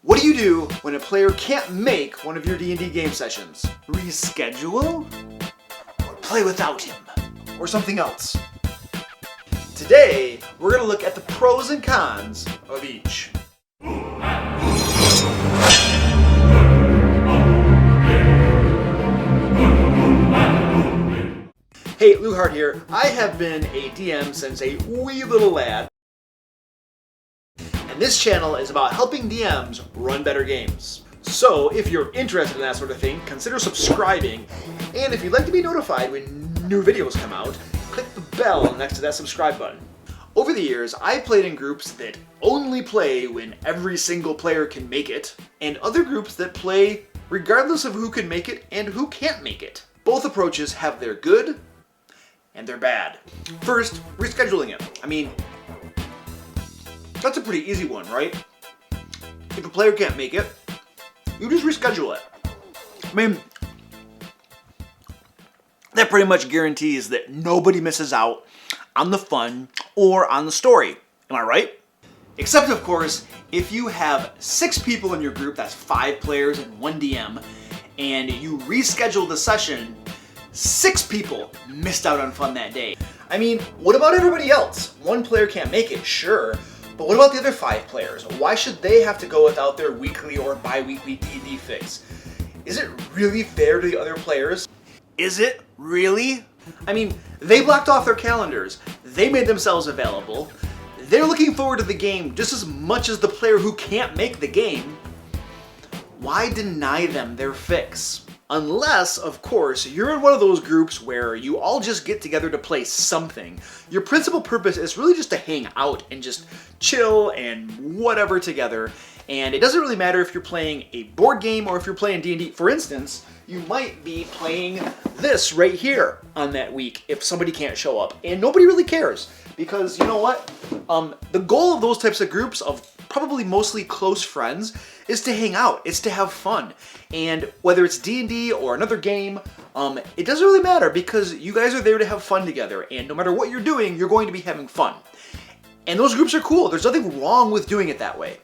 What do you do when a player can't make one of your D&D game sessions? Reschedule? Or play without him? Or something else? Today, we're going to look at the pros and cons of each. Hey, Lou Hart here. I have been a DM since a wee little lad. And this channel is about helping DMs run better games. So, if you're interested in that sort of thing, consider subscribing. And if you'd like to be notified when new videos come out, click the bell next to that subscribe button. Over the years, I've played in groups that only play when every single player can make it, and other groups that play regardless of who can make it and who can't make it. Both approaches have their good and they're bad. First, rescheduling it. I mean, that's a pretty easy one, right? If a player can't make it, you just reschedule it. I mean, that pretty much guarantees that nobody misses out on the fun or on the story. Am I right? Except, of course, if you have 6 people in your group, that's 5 players and 1 DM, and you reschedule the session, 6 people missed out on fun that day. I mean, what about everybody else? 1 player can't make it, sure, but what about the other 5 players? Why should they have to go without their weekly or bi-weekly D&D fix? Is it really fair to the other players? Is it really? I mean, they blocked off their calendars, they made themselves available, they're looking forward to the game just as much as the player who can't make the game. Why deny them their fix? Unless, of course, you're in one of those groups where you all just get together to play something. Your principal purpose is really just to hang out and just chill and whatever together. And it doesn't really matter if you're playing a board game or if you're playing D&D. For instance, you might be playing this right here on that week if somebody can't show up. And nobody really cares because, you know what? The goal of those types of groups of probably mostly close friends is to hang out, it's to have fun. And whether it's D&D or another game, it doesn't really matter because you guys are there to have fun together, and no matter what you're doing, you're going to be having fun. And those groups are cool, there's nothing wrong with doing it that way.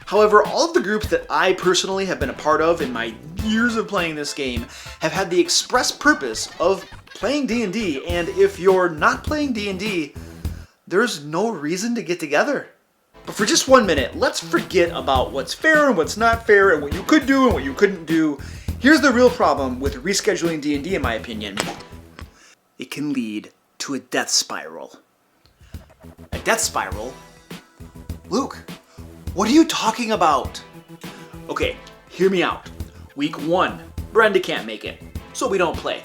However, all of the groups that I personally have been a part of in my years of playing this game have had the express purpose of playing D&D, and if you're not playing D&D, there's no reason to get together. But for just 1 minute, let's forget about what's fair and what's not fair and what you could do and what you couldn't do. Here's the real problem with rescheduling D&D, in my opinion. It can lead to a death spiral. A death spiral? Luke, what are you talking about? Okay, hear me out. Week 1, Brenda can't make it, so we don't play.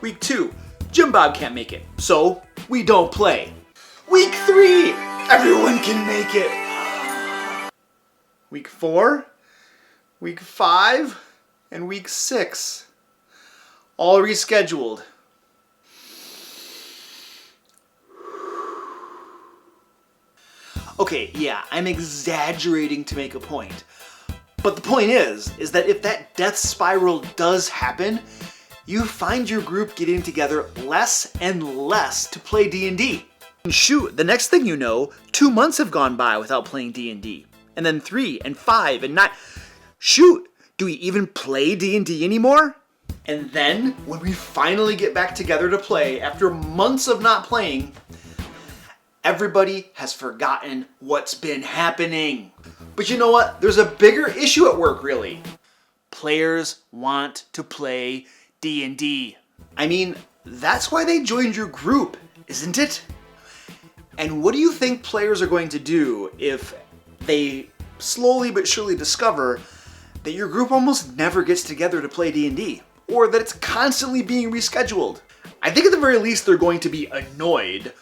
Week 2, Jim Bob can't make it, so we don't play. Week 3, everyone can make it. Week 4, week 5, and week 6. All rescheduled. Okay, yeah, I'm exaggerating to make a point. But the point is that if that death spiral does happen, you find your group getting together less and less to play D&D. And shoot, the next thing you know, 2 months have gone by without playing D&D. And then 3 and 5 and 9. Shoot, do we even play D&D anymore? And then, when we finally get back together to play, after months of not playing, everybody has forgotten what's been happening. But you know what? There's a bigger issue at work, really. Players want to play D&D. I mean, that's why they joined your group, isn't it? And what do you think players are going to do if they slowly but surely discover that your group almost never gets together to play D&D? Or that it's constantly being rescheduled? I think at the very least they're going to be annoyed.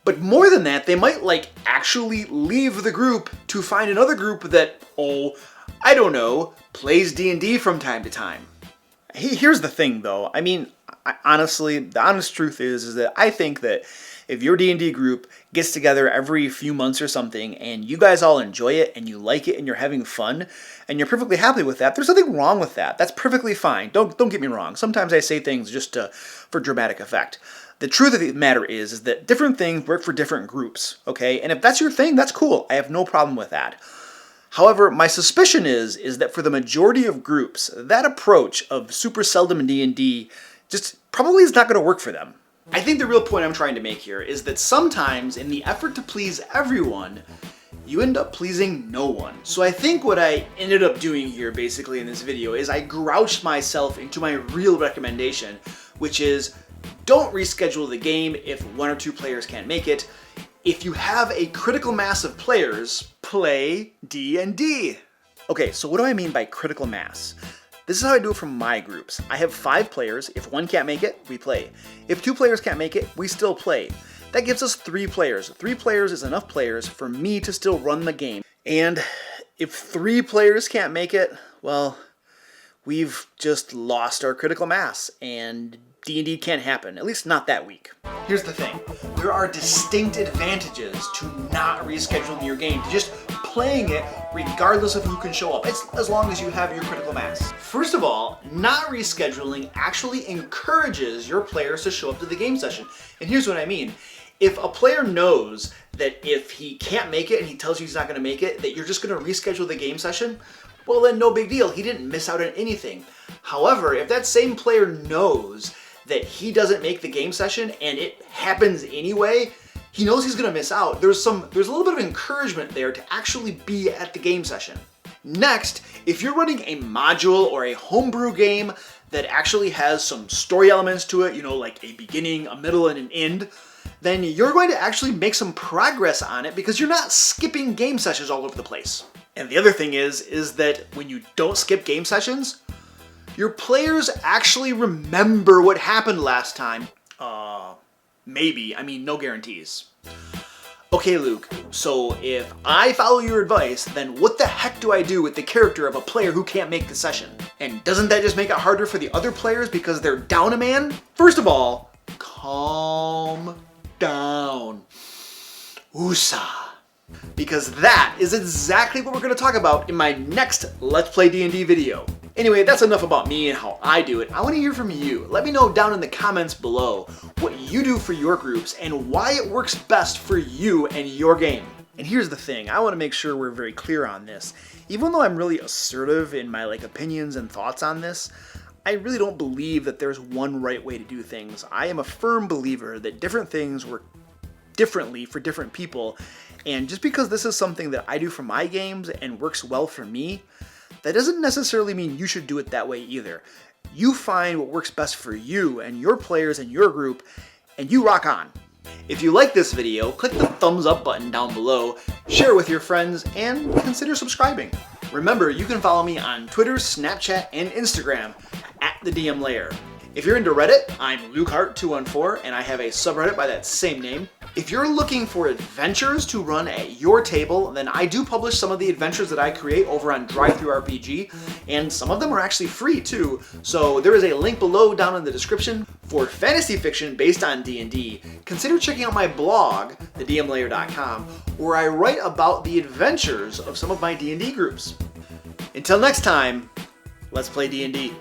But more than that, they might actually leave the group to find another group that, I don't know, plays D&D from time to time. Here's the thing though, I mean, honestly, the honest truth is that I think that if your D&D group gets together every few months or something and you guys all enjoy it and you like it and you're having fun and you're perfectly happy with that, there's nothing wrong with that. That's perfectly fine. Don't get me wrong. Sometimes I say things just for dramatic effect. The truth of the matter is that different things work for different groups, okay? And if that's your thing, that's cool. I have no problem with that. However, my suspicion is that for the majority of groups, that approach of super seldom D&D just probably is not going to work for them. I think the real point I'm trying to make here is that sometimes in the effort to please everyone, you end up pleasing no one. So I think what I ended up doing here basically in this video is I grouched myself into my real recommendation, which is don't reschedule the game if 1 or 2 players can't make it. If you have a critical mass of players, play D&D. Okay, so what do I mean by critical mass? This is how I do it for my groups. I have 5 players. If 1 can't make it, we play. If 2 players can't make it, we still play. That gives us 3 players. 3 players is enough players for me to still run the game. And if 3 players can't make it, well, we've just lost our critical mass, and D&D can't happen, at least not that week. Here's the thing, there are distinct advantages to not rescheduling your game, to just playing it regardless of who can show up, as long as you have your critical mass. First of all, not rescheduling actually encourages your players to show up to the game session. And here's what I mean. If a player knows that if he can't make it and he tells you he's not going to make it, that you're just going to reschedule the game session, well then no big deal, he didn't miss out on anything. However, if that same player knows that he doesn't make the game session and it happens anyway, he knows he's gonna miss out. There's a little bit of encouragement there to actually be at the game session. Next, if you're running a module or a homebrew game that actually has some story elements to it, like a beginning, a middle, and an end, then you're going to actually make some progress on it because you're not skipping game sessions all over the place. And the other thing is that when you don't skip game sessions, your players actually remember what happened last time. Maybe. I mean, no guarantees. Okay, Luke, so if I follow your advice, then what the heck do I do with the character of a player who can't make the session? And doesn't that just make it harder for the other players because they're down a man? First of all, calm down. Woosah. Because that is exactly what we're going to talk about in my next Let's Play D&D video. Anyway, that's enough about me and how I do it. I want to hear from you. Let me know down in the comments below what you do for your groups and why it works best for you and your game. And here's the thing, I want to make sure we're very clear on this. Even though I'm really assertive in my opinions and thoughts on this, I really don't believe that there's one right way to do things. I am a firm believer that different things work differently for different people, and just because this is something that I do for my games and works well for me, that doesn't necessarily mean you should do it that way either. You find what works best for you and your players and your group, and you rock on. If you like this video, click the thumbs up button down below, share it with your friends, and consider subscribing. Remember, you can follow me on Twitter, Snapchat, and Instagram at the DM Layer. If you're into Reddit, I'm LukeHart214, and I have a subreddit by that same name. If you're looking for adventures to run at your table, then I do publish some of the adventures that I create over on DriveThruRPG, and some of them are actually free too. So there is a link below down in the description for fantasy fiction based on D&D. Consider checking out my blog, thedmlayer.com, where I write about the adventures of some of my D&D groups. Until next time, let's play D&D.